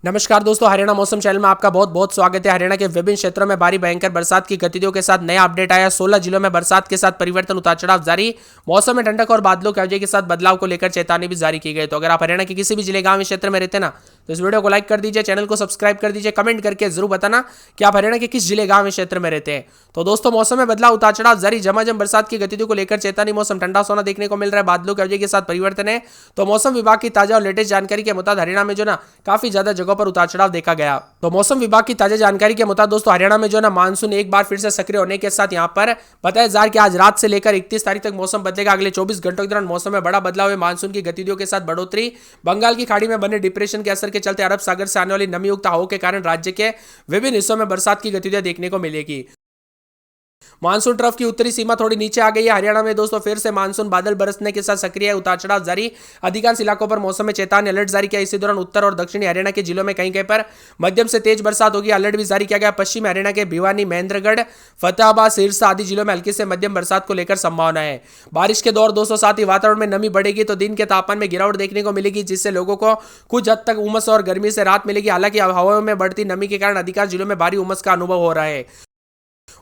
नमस्कार दोस्तों, हरियाणा मौसम चैनल में आपका बहुत बहुत स्वागत है। हरियाणा के विभिन्न क्षेत्रों में भारी भयंकर बरसात की गतिविधियों के साथ नया अपडेट आया। 16 जिलों में बरसात के साथ परिवर्तन, उतार चढ़ाव जारी। मौसम में ठंडक और बादलों के वजह के साथ बदलाव को लेकर चेतावनी भी जारी की गई। तो अगर आप हरियाणा के किसी भी जिले, गांव, क्षेत्र में रहते हैं ना, तो इस वीडियो को लाइक कर दीजिए, चैनल को सब्सक्राइब कर दीजिए, कमेंट करके जरूर बताना कि आप हरियाणा के किस जिले, गांव, क्षेत्र में रहते हैं। तो दोस्तों, मौसम में बदलाव, उतार चढ़ाव जारी। झमाझम बरसात की गतिविधियों को लेकर चेतावनी। मौसम ठंडा सोना देखने को मिल रहा है, बादलों की वजह के साथ परिवर्तन है। तो मौसम विभाग की ताजा और लेटेस्ट जानकारी के मुताबिक हरियाणा में जो ना काफी ज्यादा जगहों पर उतार चढ़ाव देखा गया। तो मौसम विभाग की ताजा जानकारी के मुताबिक दोस्तों, हरियाणा में जो ना मानसून एक बार फिर से सक्रिय होने के साथ यहाँ पर बताया जा रहा है कि आज रात से लेकर 31 तारीख तक मौसम बदलेगा। अगले 24 घंटों के दौरान मौसम में बड़ा बदलाव है। मानसून की गतिविधियों के साथ बढ़ोतरी। बंगाल की खाड़ी में बने डिप्रेशन के असर के चलते अरब सागर से आने वाली नमीयुक्त हवाओं के कारण राज्य के विभिन्न हिस्सों में बरसात की गतिविधियां देखने को मिलेगी। मानसून ट्रफ की उत्तरी सीमा थोड़ी नीचे आ गई है। हरियाणा में दोस्तों फिर से मानसून बादल बरसने के साथ सक्रिय है, उतार चढ़ाव जारी। अधिकांश इलाकों पर मौसम में चेतावनी अलर्ट जारी किया। इसी दौरान उत्तर और दक्षिणी हरियाणा के जिलों में कहीं कहीं पर मध्यम से तेज बरसात होगी। अलर्ट भी जारी किया गया। पश्चिमी हरियाणा के भिवानी, महेंद्रगढ़, फतेहाबाद, सिरसा आदि जिलों में हल्की से मध्यम बरसात को लेकर संभावना है। बारिश के दौर दोस्तों साथ ही वातावरण में नमी बढ़ेगी तो दिन के तापमान में गिरावट देखने को मिलेगी, जिससे लोगों को कुछ हद तक उमस और गर्मी से राहत मिलेगी। हालांकि हवाओं में बढ़ती नमी के कारण अधिकांश जिलों में भारी उमस का अनुभव हो रहा है।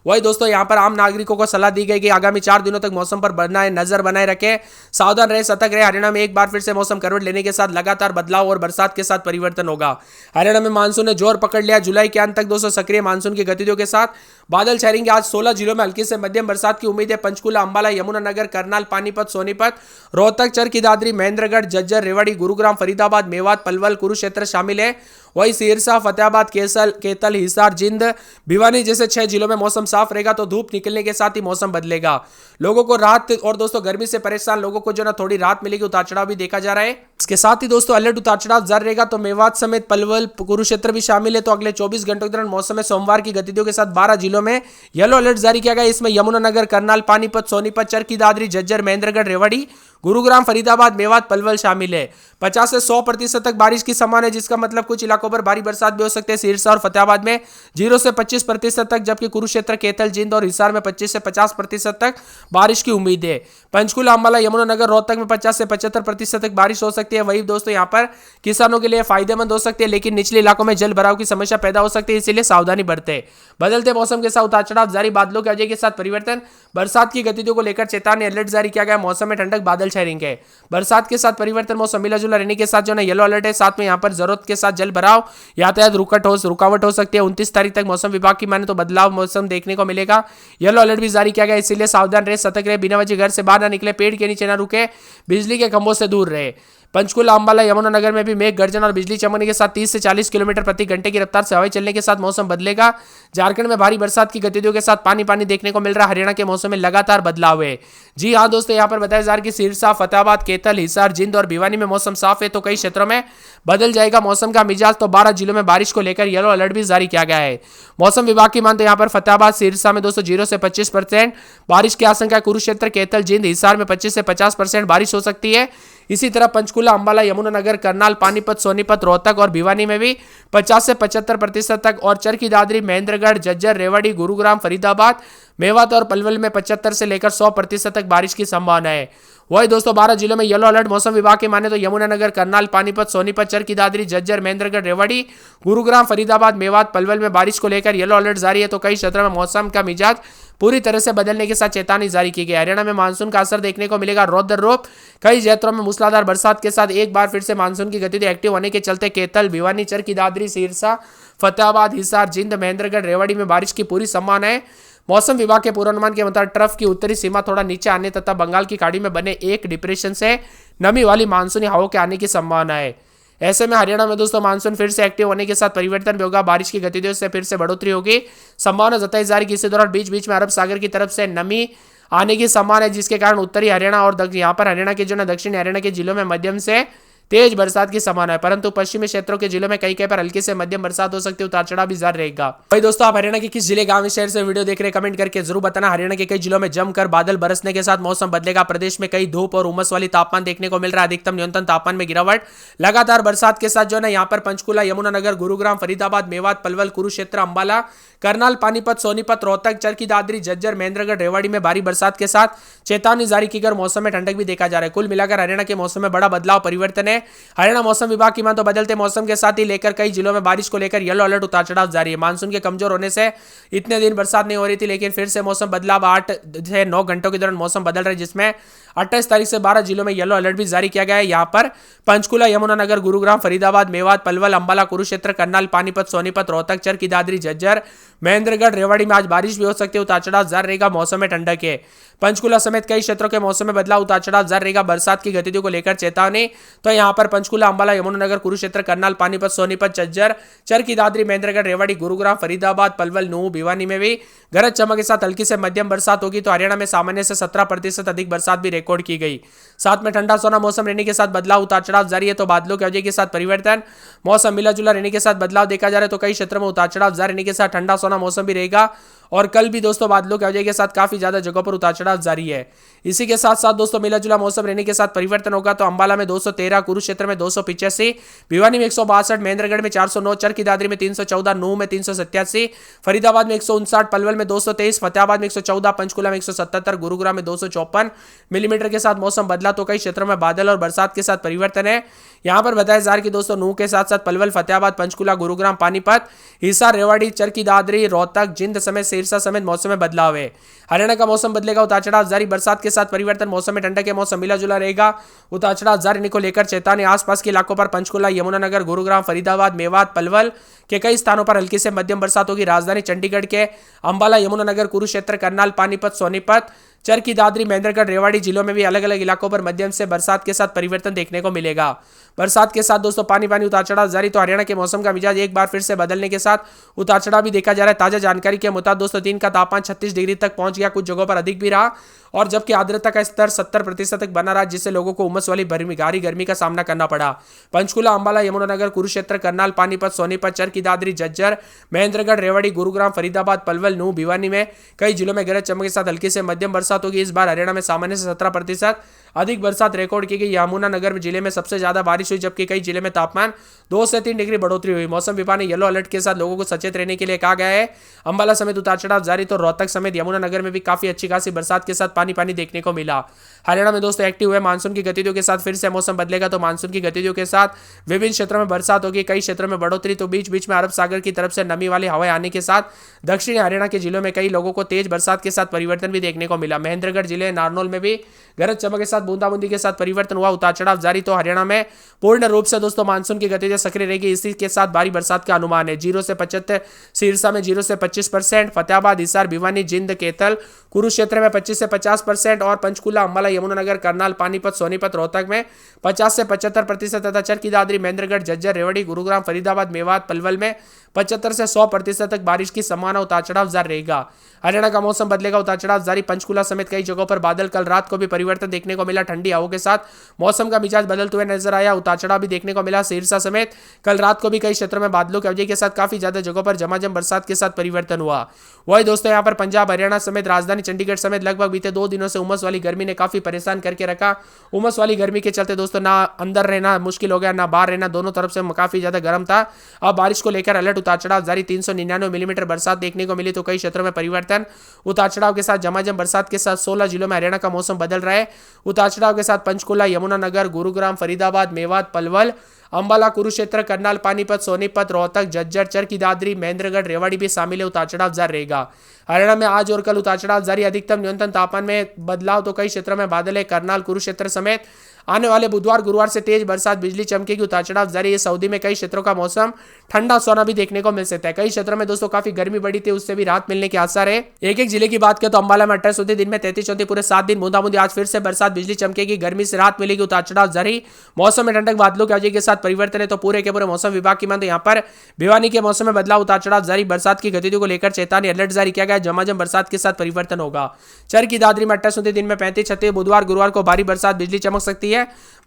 वही दोस्तों, यहां पर आम नागरिकों को सलाह दी गई कि आगामी 4 दिनों तक मौसम पर नजर बनाए रखें, सावधान रहे, सतर्क रहे। हरियाणा में एक बार फिर से मौसम करवट लेने के साथ लगातार बदलाव और बरसात के साथ परिवर्तन होगा। हरियाणा में मानसून ने जोर पकड़ लिया। जुलाई के अंत तक दोस्तों सक्रिय मानसून की गतिविधियों के साथ बादल छाएंगे। आज 16 जिलों में हल्की से मध्यम बरसात की उम्मीद है। पंचकुला, अंबाला, यमुनानगर, करनाल, पानीपत, सोनीपत, रोहतक, चरखी दादरी, महेंद्रगढ़, झज्जर, रेवाड़ी, गुरुग्राम, फरीदाबाद, मेवात, पलवल, कुरुक्षेत्र शामिल है। वही सिरसा, फतेहाबाद, केतल, हिसार, जिंद, भिवानी जैसे 6 जिलों में मौसम साफ रहेगा। तो धूप निकलने के साथ ही मौसम बदलेगा। लोगों को राहत और दोस्तों गर्मी से परेशान लोगों को जो ना थोड़ी राहत मिलेगी। उतार चढ़ाव भी देखा जा रहा है। इसके साथ ही दोस्तों अलर्ट उतार चढ़ाव जारी रहेगा। तो मेवात समेत पलवल, कुरुक्षेत्र भी शामिल है। तो अगले 24 घंटों के दौरान मौसम में सोमवार की गतिविधियों के साथ 12 जिलों में येलो अलर्ट जारी किया गया। इसमें यमुनानगर, करनाल, पानीपत, सोनीपत, चरखी दादरी, झज्जर, महेंद्रगढ़, रेवाड़ी, गुरुग्राम, फरीदाबाद, मेवात, पलवल शामिल है। 50 से 100% तक बारिश की संभावना है, जिसका मतलब कुछ इलाकों पर भारी बरसात भी हो सकते हैं। सिरसा और फतेहाबाद में 0 से 25% तक, जबकि कुरुक्षेत्र, केतल, जिंद और हिसार में 25 से 50% तक बारिश की उम्मीद है। पंचकुला, अंबाला, यमुनानगर, रोहतक में 50 से 75% तक बारिश हो सकती है। वही दोस्तों यहाँ पर किसानों के लिए फायदेमंद हो सकती है, लेकिन निचले इलाकों में जल भराव की समस्या पैदा हो सकती है, इसीलिए सावधानी बरते। बदलते मौसम के साथ उतार चढ़ाव जारी, बादलों की वजह के साथ परिवर्तन, बरसात की गतिविधियों को लेकर चेतावनी अलर्ट जारी किया गया। मौसम में ठंडक, बादल छाएंगे। बरसात के साथ परिवर्तन, मौसम मिला जुला रहने के साथ जो ना येलो अलर्ट है। साथ में यहाँ पर जरूरत के साथ जल भराव, यातायात रुकावट हो सकती है। 29 तारीख तक मौसम विभाग की माने तो बदलाव मौसम देखने को मिलेगा। येलो अलर्ट भी जारी किया गया, इसीलिए सावधान रहे, सतर्क रहे, बिना वजह घर से बाहर ना निकले, पेड़ के नीचे ना रुके, बिजली के खंभों से दूर रहे। पंचकुला, अंबाला, यमुनानगर में भी मेघ गर्जन और बिजली चमकने के साथ 30 से 40 किलोमीटर प्रति घंटे की रफ्तार से हवाएं चलने के साथ मौसम बदलेगा। झारखंड में भारी बरसात की गतिविधियों के साथ पानी देखने को मिल रहा है। हरियाणा के मौसम में लगातार बदलाव है। जी हाँ दोस्तों, यहाँ पर बताया जा रहा है कि सिरसा, फतेहाबाद, केतल, हिसार, जिंद और भिवानी में मौसम साफ है, तो कई क्षेत्रों में बदल जाएगा मौसम का मिजाज। तो 12 जिलों में बारिश को लेकर येलो अलर्ट भी जारी किया गया है। मौसम विभाग की मान तो यहाँ पर फतेहाबाद, सिरसा में दोस्तों 0 से 25% बारिश की आशंका। कुरुक्षेत्र, केतल, जिंद, हिसार में 25 से 50% बारिश हो सकती है। इसी तरह पंचकुला, अंबाला, यमुनानगर, करनाल, पानीपत, सोनीपत, रोहतक और भिवानी में भी 50 से 75% तक, और चरखी दादरी, महेंद्रगढ़, झज्जर, रेवाड़ी, गुरुग्राम, फरीदाबाद, मेवात और पलवल में 75 से लेकर 100% तक बारिश की संभावना है। वही दोस्तों 12 जिलों में येलो अलर्ट मौसम विभाग के माने तो यमुनानगर, करनाल, पानीपत, सोनीपत, चरखी दादरी, झज्जर, महेंद्रगढ़, रेवाड़ी, गुरुग्राम, फरीदाबाद, मेवात, पलवल में बारिश को लेकर येलो अलर्ट जारी है। तो कई क्षेत्रों में मौसम का मिजाज पूरी तरह से बदलने के साथ चेतावनी जारी की गई। हरियाणा में मानसून का असर देखने को मिलेगा रौद्र रूप। कई क्षेत्रों में मूसलाधार बरसात के साथ एक बार फिर से मानसून की गतिविधि एक्टिव होने के चलते केतल, भिवानी, चरखी दादरी, सिरसा, फतेहाबाद, हिसार, जिंद, महेंद्रगढ़, रेवाड़ी में बारिश की पूरी संभावना है। मौसम विभाग के पूर्वानुमान के मुताबिक ट्रफ की उत्तरी सीमा थोड़ा नीचे आने तथा बंगाल की खाड़ी में बने एक डिप्रेशन से नमी वाली मानसूनी हवाओं के आने की संभावना है। ऐसे में हरियाणा में दोस्तों मानसून फिर से एक्टिव होने के साथ परिवर्तन भी होगा। बारिश की गतिविधियों से फिर से बढ़ोतरी होगी, संभावना जताई जा रही है कि इसी दौरान बीच बीच में अरब सागर की तरफ से नमी आने की संभावना है, जिसके कारण उत्तरी हरियाणा और यहाँ पर हरियाणा के जो ना दक्षिणी हरियाणा के जिलों में मध्यम से तेज बरसात की संभावना है, परंतु पश्चिमी क्षेत्रों के जिलों में कई पर हल्की से मध्यम बरसात हो सकती है। उतार चढ़ाव भी जारी रहेगा। भाई दोस्तों, आप हरियाणा के किस जिले, गांव, शहर से वीडियो देख रहे हैं, कमेंट करके जरूर बताना। हरियाणा के कई जिलों में जमकर बादल बरसने के साथ मौसम बदलेगा। प्रदेश में कई धूप और उमस वाली तापमान देखने को मिल रहा है। अधिकतम न्यूनतम तापमान में गिरावट। लगातार बरसात के साथ जो है यहाँ पर पंचकुला, यमुनानगर, गुरुग्राम, फरीदाबाद, मेवात, पलवल, कुरुक्षेत्र, अंबाला, करनाल, पानीपत, सोनीपत, रोहतक, चरखी दादरी, झज्जर, महेंद्रगढ़, रेवाड़ी में भारी बरसात के साथ चेतावनी जारी की गई। मौसम में ठंडक भी देखा जा रहा है। कुल मिलाकर हरियाणा के मौसम में बड़ा बदलाव, परिवर्तन है। है। हरियाणा मौसम विभाग की माने तो बदलते मौसम के साथ ही लेकर कई जिलों में बारिश को लेकर येलो अलर्ट उतार चढ़ाव जारी है। मानसून के कमजोर होने से इतने दिन बरसात नहीं हो रही थी, लेकिन फिर से मौसम बदलाव 8 से 9 घंटों के दौरान मौसम बदल रहा है, जिसमें 28 तारीख से 12 जिलों में येलो अलर्ट भी जारी किया गया है। यहाँ पर पंचकुला, यमुनानगर, गुरुग्राम, फरीदाबाद, मेवात, पलवल, अंबाला, कुरुक्षेत्र, करनाल, पानीपत, सोनीपत, रोहतक, चरखी दादरी, झज्जर, महेंद्रगढ़, रेवाड़ी में आज बारिश भी हो सकती है। उतार चढ़ाव जारी रहेगा। मौसम में ठंडक है। पंचकुला समेत कई क्षेत्रों के मौसम में बदलाव, उतार चढ़ाव जारी रहेगा। बरसात की गतिविधियों को लेकर चेतावनी। तो यहाँ पर पंचकुला, अंबाला, यमुनानगर, कुरुक्षेत्र, करनाल, पानीपत, सोनीपत, झज्जर, चरखी दादरी, महेंद्रगढ़, रेवाड़ी, गुरुग्राम, फरीदाबाद, पलवल, नूहू, भिवानी में भी गरज चमक के साथ हल्की से मध्यम बरसात होगी। तो हरियाणा में सामान्य से 17% अधिक बरसात भी रिकॉर्ड की गई। साथ में ठंडा सोना मौसम रहने के साथ बदलाव, उतार चढ़ाव जारी है। तो बादलों की अवधि के साथ परिवर्तन, मौसम मिला जुला रहने के साथ बदलाव देखा जा रहा है। तो कई क्षेत्रों में उतार चढ़ाव जारी रहने के साथ ठंडा सोना मौसम भी रहेगा। और कल भी दोस्तों बादलों की अवधि के साथ काफी ज्यादा जगहों पर उतार चढ़ाव जारी है। इसी के साथ साथ दोस्तों मिला जुला मौसम रहने के साथ परिवर्तन होगा। तो अंबाला में 213, कुरुक्षेत्र में 285, भिवानी में 162, महेंद्रगढ़ में 409, चरखी दादरी में 314, नूहू में 387, फरीदाबाद में 159, पलवल में 223, फतेहाबाद में 114, पंचकुला में 177, गुरुग्राम में 254 मिलीमीटर के साथ मौसम बदला। तो कई क्षेत्रों में बादल और बरसात के साथ परिवर्तन है। यहां पर बताया जा रहा है कि दोस्तों नूहू के साथ साथ पलवल, फतेहाबाद, पंचकुला, गुरुग्राम, पानीपत, हिसार, रेवाड़ी, चरखी दादरी, रोहतक, जिंद समेत सिरसा समेत मौसम में बदलाव है। हरियाणा का मौसम बदलेगा। उतार चढ़ाव जारी, बरसात के साथ परिवर्तन, मौसम में ठंडक के मौसम मिला जुला रहेगा। उतार चढ़ाव जारी को लेकर चेतावनी। आसपास के इलाकों पर पंचकुला, यमुनानगर, गुरुग्राम, फरीदाबाद, मेवात, पलवल के कई स्थानों पर हल्की से मध्यम बरसात होगी। राजधानी चंडीगढ़ के अंबाला, यमुनानगर, कुरुक्षेत्र, करनाल, पानीपत, सोनीपत, चरखी दादरी, महेंद्रगढ़, रेवाड़ी जिलों में भी अलग अलग इलाकों पर मध्यम से बरसात के साथ परिवर्तन देखने को मिलेगा। बरसात के साथ दोस्तों पानी उतार चढ़ाव जारी। तो हरियाणा के मौसम का मिजाज एक बार फिर से बदलने के साथ उतार चढ़ाव भी देखा जा रहा है। ताजा जानकारी के मुताबिक दोस्तों दिन का तापमान 36 डिग्री तक पहुंच गया, कुछ जगहों पर अधिक भी रहा। और जबकि आर्द्रता का स्तर 70% तक बना रहा, जिससे लोगों को उमस वाली भारी गर्मी का सामना करना पड़ा। पंचकुला, अंबाला, यमुनानगर, कुरुक्षेत्र, करनाल, पानीपत, सोनीपत, चरखी दादरी, झज्जर, महेंद्रगढ़, रेवाड़ी, गुरुग्राम, फरीदाबाद, पलवल, नूहू, भिवानी में कई जिलों में गरज चमक के साथ हल्की से मध्यम बरसात होगी। इस बार हरियाणा में सामान्य से 17% अधिक बरसात रिकॉर्ड की गई। यमुनानगर जिले में सबसे ज्यादा बारिश हुई, जबकि कई जिले में तापमान 2 से 3 डिग्री बढ़ोतरी हुई। मौसम विभाग ने येलो अलर्ट के साथ लोगों को सचेत रहने के लिए कहा गया है। अंबाला समेत उतार चढ़ाव जारी। तो रोहतक समेत यमुनानगर में भी काफी अच्छी खासी बरसात के साथ पानी देखने को मिला। हरियाणा में दोस्तों एक्टिव हुए मानसून की गतिविधियों के साथ फिर से मौसम बदलेगा। तो मानसून की गतिविधियों के साथ विभिन्न क्षेत्रों में बरसात होगी, कई क्षेत्रों में बढ़ोतरी। तो बीच बीच में अरब सागर की तरफ से नमी वाली हवाएं आने के साथ दक्षिणी हरियाणा के जिलों में कई लोगों को तेज बरसात के साथ परिवर्तन भी देखने को मिला। महेंद्रगढ़ जिले नारनौल में भी गरज चमक के साथ बूंदाबूंदी के साथ परिवर्तन हुआ। उतार चढ़ाव जारी। तो हरियाणा में पूर्ण रूप से दोस्तों मानसून की गतिविधियां सक्रिय रहेगी। इसी के साथ भारी बरसात का अनुमान है। 0 से 75, सिरसा में 0 से 25%, फतेहाबाद, हिसार, भिवानी, जिंद, कैथल, कुरुक्षेत्र में 25 से 50% और पंचकुला, अंबाला, यमुनानगर, करनाल, पानीपत, सोनीपत, रोहतक में 50 से 75% तथा चरखी दादरी, महेंद्रगढ़, झज्जर, रेवाड़ी, गुरुग्राम, फरीदाबाद, मेवात, पलवल में 75 से 100% तक बारिश की संभावना। उतार चढ़ाव जारी रहेगा। हरियाणा का मौसम बदलेगा। उतार चढ़ाव जारी। पंचकुला समेत कई जगहों पर बादल। कल रात को भी परिवर्तन देखने को मिला। ठंडी हवाओं के साथ मौसम का मिजाज बदलते हुए नजर आया। उतार चढ़ाव भी देखने को मिला। सिरसा समेत कल रात को भी कई क्षेत्रों में बादलों की अवधि के साथ काफी ज्यादा जगहों पर झमाझम बरसात के साथ परिवर्तन हुआ। वही दोस्तों यहाँ पर पंजाब, हरियाणा समेत राजधानी चंडीगढ़ समेत लगभग बीते 2 दिनों से उमस वाली गर्मी ने काफी परेशान करके रखा। उमस वाली गर्मी के चलते दोस्तों ना अंदर रहना मुश्किल हो गया, ना बाहर रहना, दोनों तरफ से काफी ज्यादा गर्म था। अब बारिश को लेकर अलर्ट। उतार चढ़ाव जारी। 399 मिलीमीटर बरसात देखने को मिली। तो कई क्षेत्रों में परिवर्तन। उतार चढ़ाव के साथ झमाझम बरसात के साथ 16 जिलों में हरियाणा का मौसम बदल रहा है। उतार चढ़ाव के साथ पंचकुला, यमुनानगर, गुरुग्राम, फरीदाबाद, मेवात, पलवल, अंबाला, कुरुक्षेत्र, करनाल, पानीपत, सोनीपत, रोहतक, झज्जर, चरखी दादरी, महेंद्रगढ़, रेवाड़ी भी शामिल है। उतार चढ़ाव जारी रहेगा। हरियाणा में आज और कल उतार चढ़ाव जारी। अधिकतम न्यूनतम तापमान में बदलाव। तो कई क्षेत्रों में बादल है। करनाल, कुरुक्षेत्र समेत आने वाले बुधवार, गुरुवार से तेज बरसात, बिजली चमकेगी। उतार चढ़ाव जारी है। सऊदी में कई क्षेत्रों का मौसम ठंडा सोना भी देखने को मिल सकता है। कई क्षेत्रों में दोस्तों काफी गर्मी बढ़ी थी, उससे भी राहत मिलने के आसार है। एक एक जिले की बात करें तो अंबाला में 28 होती, दिन में 33 होती, पूरे 7 दिन बूंदाबूंदी। आज फिर से बरसात, बिजली चमकेगी, गर्मी से राहत मिलेगी। उतार चढ़ाव जारी। मौसम में ठंडक, बादलों की अवधि के साथ परिवर्तन है। तो पूरे के पूरे मौसम विभाग की माने यहाँ पर भिवानी के मौसम में बदलाव। उतार चढ़ाव जारी। बरसात की गतिविधियों को लेकर चेतावनी, अलर्ट जारी किया गया। झमाझम बरसात के साथ परिवर्तन होगा। चरखी दादरी में 28 होती, दिन में 35, 36, बुधवार गुरुवार को भारी बरसात, बिजली चमक सकती है।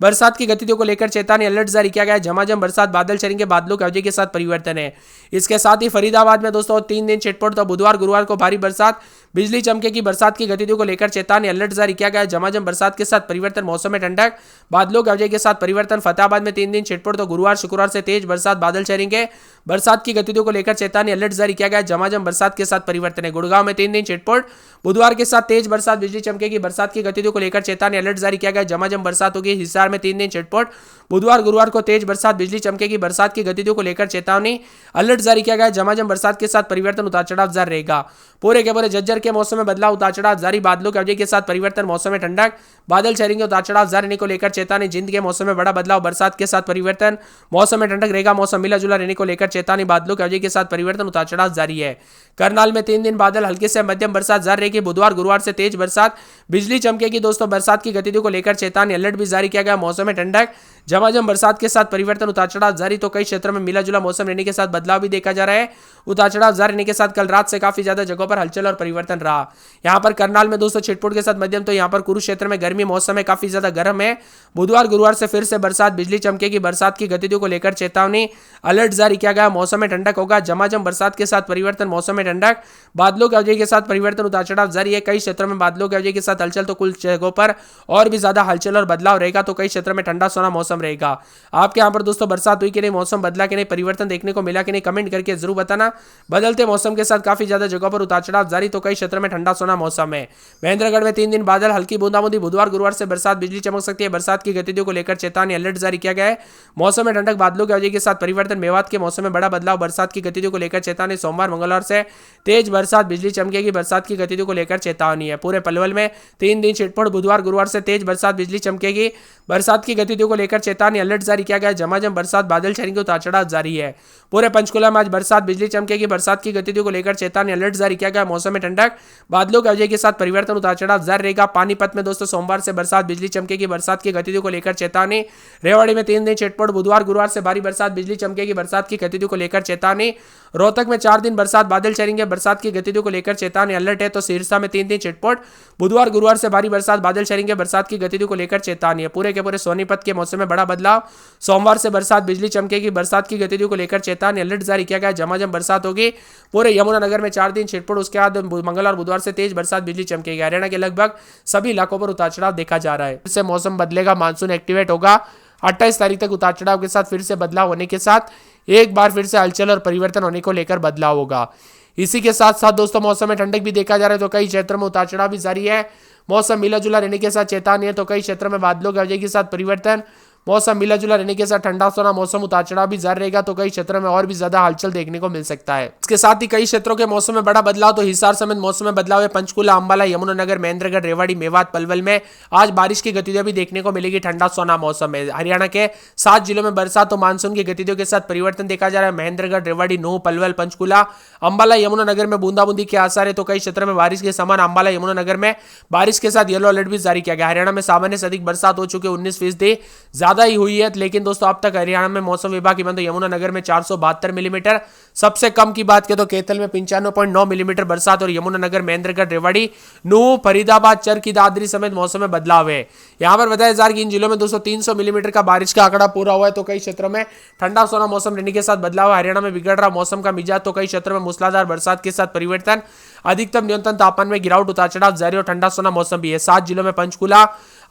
बरसात की गतिविधियों को लेकर चेतावनी, अलर्ट जारी किया गया है। झमाझम बरसात, बादल छाएंगे, बादलों की अवधि के साथ परिवर्तन है। इसके साथ ही फरीदाबाद में दोस्तों 3 दिन छिटपुट। तो बुधवार गुरुवार को भारी बरसात, बिजली चमकेगी। बरसात की गतिविधियों को लेकर चेतावनी, अलर्ट जारी किया गया है। झमाझम बरसात के साथ परिवर्तन, मौसम में ठंडक, बादलों की अवधि के साथ परिवर्तन। फतेहाबाद में 3 दिन छिटपुट। तो गुरुवार शुक्रवार से तेज बरसात, बादल छाएंगे। बरसात की गतिविधियों को लेकर चेतावनी, अलर्ट जारी किया गया है। झमाझम बरसात के साथ परिवर्तन है। गुड़गांव में 3 दिन छिटपुट, बुधवार के साथ तेज बरसात, बिजली चमकेगी। बरसात की गतिविधियों को लेकर चेतावनी, अलर्ट जारी किया गया है। झमाझम बरसात होगी। हिसार में 3 दिन छिटपुट, बुधवार गुरुवार को तेज बरसात बिजली चमकेगी। बरसात की गतिविधियों को लेकर चेतावनी, अलर्ट जारी किया गया है। झमाझम बरसात के साथ परिवर्तन, उतार चढ़ाव जारी रहेगा। पूरे के पूरे झज्जर के मौसम में बदलाव, उतार चढ़ाव जारी। बादलों की अवधि के साथ परिवर्तन, मौसम में ठंडक, बादल छाएंगे, उतार चढ़ाव जारी रहने को लेकर चेतावनी। जिंद के मौसम में बड़ा बदलाव, बरसात के साथ परिवर्तन, मौसम में ठंडक रहेगा। मौसम मिला जुला रहने को लेकर चेतावनी। बादलों की अवधि के साथ परिवर्तन, उतार चढ़ाव जारी है। करनाल में 3 दिन बादल, हल्के से मध्यम बरसात जारी रहेगी। बुधवार गुरुवार से तेज बरसात बिजली चमकेगी। दोस्तों बरसात की गतिविधियों को लेकर चेतावनी, अलर्ट भी जारी किया गया। मौसम में ठंडक, झमाझम बरसात के साथ परिवर्तन, उतार चढ़ाव जारी। तो कई क्षेत्रों में मिला जुला मौसम रहने के साथ बदलाव भी देखा जा रहा है। उतार चढ़ाव जारी रहने के साथ कल रात से काफी ज्यादा जगहों पर हलचल और परिवर्तन रहा। यहां पर करनाल में दोस्तों छिटपुट के साथ मध्यम, तो यहां पर कुरुक्षेत्र में गर्मी, मौसम में काफी ज्यादा गर्म है। बुधवार गुरुवार से फिर से बरसात बिजली चमकेगी। बरसात की गतिविधियों को लेकर चेतावनी, अलर्ट जारी किया गया। मौसम में ठंडक होगा, झमाझम बरसात के साथ परिवर्तन, मौसम में ठंडक, बादलों की अवधि के साथ परिवर्तन, उतार चढ़ाव जारी है। कई क्षेत्रों में बादलों की अवधि के साथ हलचल, तो कुछ जगहों पर और भी ज्यादा हलचल और बदलाव रहेगा। तो कई क्षेत्रों में ठंडा सोना मौसम रहेगा। आपके यहाँ पर दोस्तों बरसात हुई कि नहीं, मौसम बदला कि नहीं, परिवर्तन देखने को मिला कि नहीं, कमेंट करके जरूर बताना। बदलते मौसम के साथ काफी ज्यादा जगहों पर उतार चढ़ाव जारी, तो कई क्षेत्रों में ठंडा सोना मौसम है। महेंद्रगढ़ में 3 दिन बादल, हल्की बूंदाबांदी। बुधवार गुरुवार से बरसात बिजली चमक सकती है। बरसात की गतिविधियों को लेकर चेतावनी, अलर्ट जारी किया गया है। मौसम में ठंडक, बादलों की अवधि के साथ परिवर्तन। मेवात के मौसम में बड़ा बदलाव, बरसात की गतिविधियों को लेकर चेतावनी। सोमवार मंगलवार से तेज बरसात बिजली चमकेगी। बरसात की गतिविधियों को लेकर चेतावनी है। पूरे पलवल में 3 दिन छिटपुट, बुधवार गुरुवार से तेज बरसात बिजली चमकेगी। बरसात की गतिविधियों को लेकर चेतावनी, अलर्ट जारी किया गया है। झमाझम बरसात, बादल छाएंगे, उतार चढ़ाव जारी है। पूरे पंचकुला में आज बरसात बिजली चमकेगी। बरसात की गतिविधियों को लेकर चेतावनी, अलर्ट जारी किया गया। मौसम में ठंडक, बादलों की अवधि के साथ परिवर्तन, उतार चढ़ाव जारी रहेगा। पानीपत में दोस्तों सोमवार से बरसात बिजली चमकेगी। बरसात की गतिविधियों को लेकर चेतावनी। रेवाड़ी में 3 दिन छिटपुट, बुधवार गुरुवार से भारी बरसात बिजली चमकेगी। बरसात की गतिविधियों को लेकर चेतावनी। रोहतक में 4 दिन बरसात, बादल छाएंगे। बरसात की गतिविधियों को लेकर चेतावनी, अलर्ट है। तो सिरसा में 3 दिन छिटपुट, बुधवार गुरुवार से भारी बरसात, बादल छाएंगे। बरसात की गतिविधियों को लेकर चेतावनी है। पूरे के पूरे सोनीपत के मौसम में बड़ा बदलाव, सोमवार से बरसात बिजली चमकेगी। बरसात की गतिविधियों को लेकर चेतावनी, अलर्ट जारी किया गया। झमाझम बरसात होगी। पूरे यमुनानगर में 4 दिन छिटपुट, उसके बाद मंगलवार बुधवार से तेज बरसात बिजली चमकेगी। हरियाणा के लगभग सभी इलाकों पर उतार चढ़ाव देखा जा रहा है। फिर से मौसम बदलेगा, मानसून एक्टिवेट होगा। 28 तारीख तक उतार चढ़ाव के साथ फिर से बदलाव होने के साथ एक बार फिर से हलचल और परिवर्तन होने को लेकर बदलाव होगा। इसी के साथ साथ दोस्तों मौसम में ठंडक भी देखा जा रहा है। तो कई क्षेत्रों में उतार चढ़ाव भी जारी है। मौसम मिला जुला रहने के साथ चेतावनी है। तो कई क्षेत्रों में बादलों की अवधि के साथ परिवर्तन, मौसम मिला जुला रहने के साथ ठंडा सोना मौसम, उतार चढ़ाव भी जारी रहेगा। तो कई क्षेत्रों में और भी ज्यादा हलचल देखने को मिल सकता है। इसके साथ ही कई क्षेत्रों के मौसम में बड़ा बदलाव, तो हिसार समेत मौसम में बदलाव है। पंचकुला, अंबाला, यमुनानगर, महेंद्रगढ़, रेवाड़ी, मेवात, पलवल में आज बारिश की गतिविधियां भी देखने को मिलेगी। ठंडा सोना मौसम है। हरियाणा के 7 जिलों में बरसात, तो मानसून की गतिविधियों के साथ परिवर्तन देखा जा रहा है। महेंद्रगढ़, रेवाड़ी, नूह, पलवल, पंचकुला, अंबाला, यमुनानगर में बूंदाबूंदी के आसार है। तो कई क्षेत्रों में बारिश के समान अंबाला, यमुनानगर में बारिश के साथ येलो अलर्ट भी जारी किया गया। हरियाणा में सामान्य से अधिक बरसात हो चुकी है, 19% ज्यादा ही हुई है। लेकिन दोस्तों अब तक हरियाणा में मौसम विभाग की तो यमुनानगर में 472 मिलीमीटर, सबसे कम की बात करें तो कैथल में 95.9 मिलीमीटर बरसात, और यमुनानगर, महेंद्रगढ़, रेवाड़ी, नूह, फरीदाबाद, चरखी दादरी समेत मौसम में बदलाव है। यहां पर बताया जा रहा है कि इन जिलों में 300 मिलीमीटर का बारिश का आंकड़ा पूरा हुआ है। तो कई क्षेत्रों में ठंडा सोना मौसम रहने के साथ बदलाव। हरियाणा में बिगड़ रहा मौसम का मिजाज, तो कई क्षेत्रों में मूसलाधार बरसात के साथ परिवर्तन, अधिकतम न्यूनतम तापमान में गिरावट, उतार चढ़ाव जारी और ठंडा सोना मौसम भी है। 7 जिलों में पंचकुला,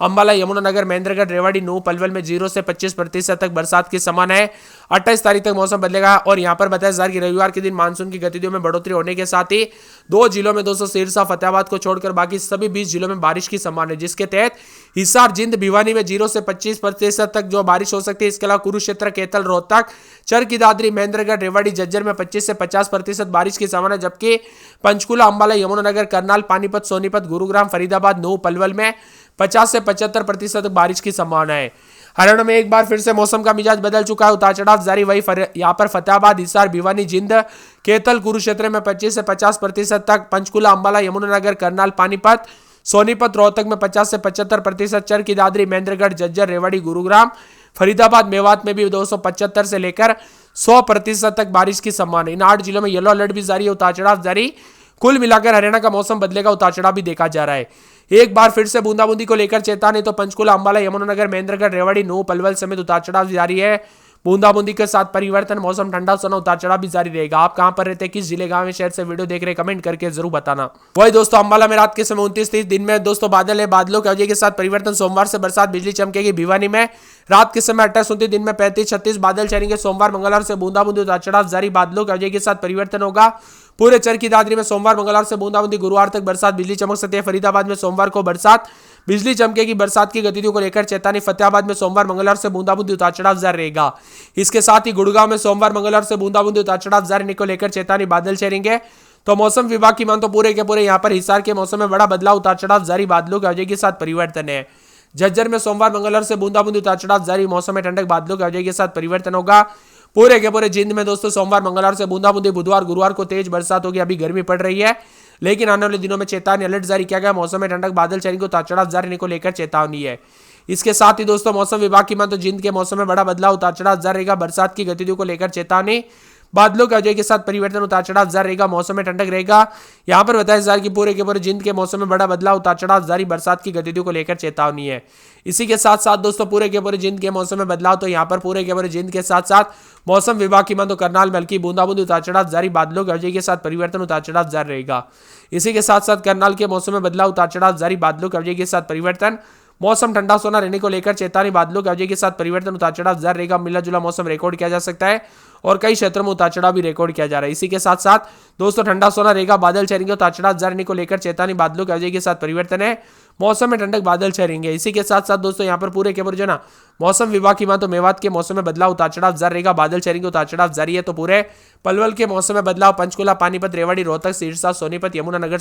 अंबाला, यमुनानगर, महेंद्रगढ़, रेवाड़ी, नूह, पलवल में 0 से 25% तक बरसात की समान है। 28 तारीख तक मौसम बदलेगा। और यहां पर बताया जा रहा है कि रविवार के दिन मानसून की गतिविधियों में बढ़ोतरी होने के साथ ही 2 जिलों में सिरसा, फतेहाबाद को छोड़कर बाकी सभी 20 जिलों में बारिश की संभावना है, जिसके तहत हिसार, जिंद, भिवानी में 0 से 25% तक जो बारिश हो सकती है। इसके अलावा कुरुक्षेत्र, कैथल, रोहतक, चरखी दादरी, महेंद्रगढ़, रेवाड़ी, झज्जर में 25 से 50% बारिश की संभावना, जबकि पंचकुला, अंबाला, यमुनानगर, करनाल, पानीपत, सोनीपत, गुरुग्राम, फरीदाबाद, नूह, पलवल में 50 से 75% बारिश की संभावना है। हरियाणा में एक बार फिर से मौसम का मिजाज बदल चुका है, उतार चढ़ाव जारी। वही यहाँ पर फतेहाबाद, हिसार, भिवानी, जिंद, कैथल, कुरुक्षेत्र में 25 से 50% तक, पंचकुला, अंबाला, यमुनानगर, करनाल, पानीपत, सोनीपत, रोहतक में 50 से 75%, चरखी दादरी, महेंद्रगढ़, झज्जर, रेवाड़ी, गुरुग्राम, फरीदाबाद, मेवात में भी 275 से लेकर 100% तक बारिश की संभावना। इन 8 जिलों में येलो अलर्ट भी जारी है, उतार चढ़ाव जारी। कुल मिलाकर हरियाणा का मौसम बदलेगा, उतार चढ़ाव भी देखा जा रहा है। एक बार फिर से बूंदाबूंदी को लेकर चेतावनी, तो पंचकुला, अंबाला, यमुनानगर, महेंद्रगढ़, रेवाड़ी, नूह, पलवल समेत उतार चढ़ाव जारी है। बूंदाबूंदी के साथ परिवर्तन, मौसम ठंडा सोना, उतार चढ़ाव भी जारी रहेगा। आप कहां पर रहते हैं, किस जिले, गांव में, शहर से वीडियो देख रहे हैं, कमेंट करके जरूर बताना। वही दोस्तों अंबाला में रात के समय 29, दिन में दोस्तों बादल है, बादलों की वजह के साथ परिवर्तन, सोमवार से बरसात बिजली चमकेगी। भिवानी में रात के समय 28, दिन में 35-36 बादल छाएंगे। सोमवार मंगलवार से बूंदाबूंदी, उतार चढ़ाव जारी, बादलों की वजह के साथ परिवर्तन होगा। पूरे चरखी दादरी में सोमवार मंगलवार से बूंदाबूंदी, गुरुवार तक बरसात बिजली चमक सकती है। फरीदाबाद में सोमवार को बरसात, बिजली चमकेगी, बरसात की गतिविधियों को लेकर चेतावनी। फतेहाबाद में सोमवार मंगलवार से बूंदाबूंदी उतार चढ़ाव जारी रहेगा। इसके साथ ही गुड़गांव में सोमवार मंगलवार से बूंदाबूंदी उतार चढ़ाव जारी रहने को लेकर चेतावनी, बादल छेड़ेंगे। तो मौसम विभाग की मान तो पूरे के पूरे यहाँ पर हिसार के मौसम में बड़ा बदलाव, उतार चढ़ाव जारी, बादलों की आवाजाही के साथ परिवर्तन है। झज्जर में सोमवार मंगलवार से बूंदाबूंदी उतार चढ़ाव जारी, मौसम में ठंडक, बादलों की आवाजाही के साथ परिवर्तन होगा। पूरे के पूरे जिंद में दोस्तों सोमवार मंगलवार से बूंदाबूंदी, बुधवार गुरुवार को तेज बरसात होगी। अभी गर्मी पड़ रही है, लेकिन आने वाले दिनों में चेतावनी, अलर्ट जारी किया गया। मौसम में ठंडक, बादल छाएंगे, उतार चढ़ाव जारी रहने को लेकर चेतावनी है। इसके साथ ही दोस्तों मौसम विभाग की मान तो जिंद के मौसम में बड़ा बदलाव, उतार चढ़ाव जारी रहेगा। बरसात की गतिविधियों को लेकर चेतावनी, बादलों की आवाजाही के साथ परिवर्तन, उतार चढ़ाव जारी रहेगा। मौसम में ठंडक रहेगा। यहाँ पर बताया जा रहा है कि पूरे के पूरे जिंद के मौसम में बड़ा बदलाव, उतार चढ़ाव जारी, बरसात की गतिविधियों को लेकर चेतावनी है। इसी के साथ साथ दोस्तों पूरे के पूरे जिंद के मौसम में बदलाव, तो यहाँ पर पूरे के पूरे जिंद के साथ साथ मौसम विभाग की मान तो करनाल में हल्की बूंदाबूंदी, उतार चढ़ाव जारी, बादलों की आवाजाही के साथ परिवर्तन, उतार चढ़ाव जारी रहेगा। इसी के साथ साथ करनाल के मौसम में बदलाव, उतार चढ़ाव जारी, बादलों की आवाजाही के साथ परिवर्तन। मौसम ठंडा सोना रहने को लेकर चेतावनी, बादलों की आवाजाही के साथ परिवर्तन, उतार चढ़ाव जारी रहेगा। मिला जुला मौसम रिकॉर्ड किया जा सकता है और कई क्षेत्रों में उतार चढ़ाव भी रिकॉर्ड किया जा रहा है। इसी के साथ साथ दोस्तों ठंडा सोना रहेगा, बादल छाएंगे, उतार चढ़ाव जारी रहने को लेकर चेतावनी, बादलों की आवाजाही के साथ परिवर्तन है। मौसम में ठंडक, बादल छाएंगे। इसी के साथ साथ दोस्तों यहाँ पर पूरे के पूरे जो ना मौसम विभाग की मान तो मेवात के मौसम में बदलाव, उतार चढ़ाव जारी रहेगा, बादल छाएंगे, उतार चढ़ाव जारी है। तो पूरे पलवल के मौसम में बदलाव, पंचकुला, पानीपत, रेवाड़ी, रोहतक, सिरसा, सोनीपत, यमुनानगर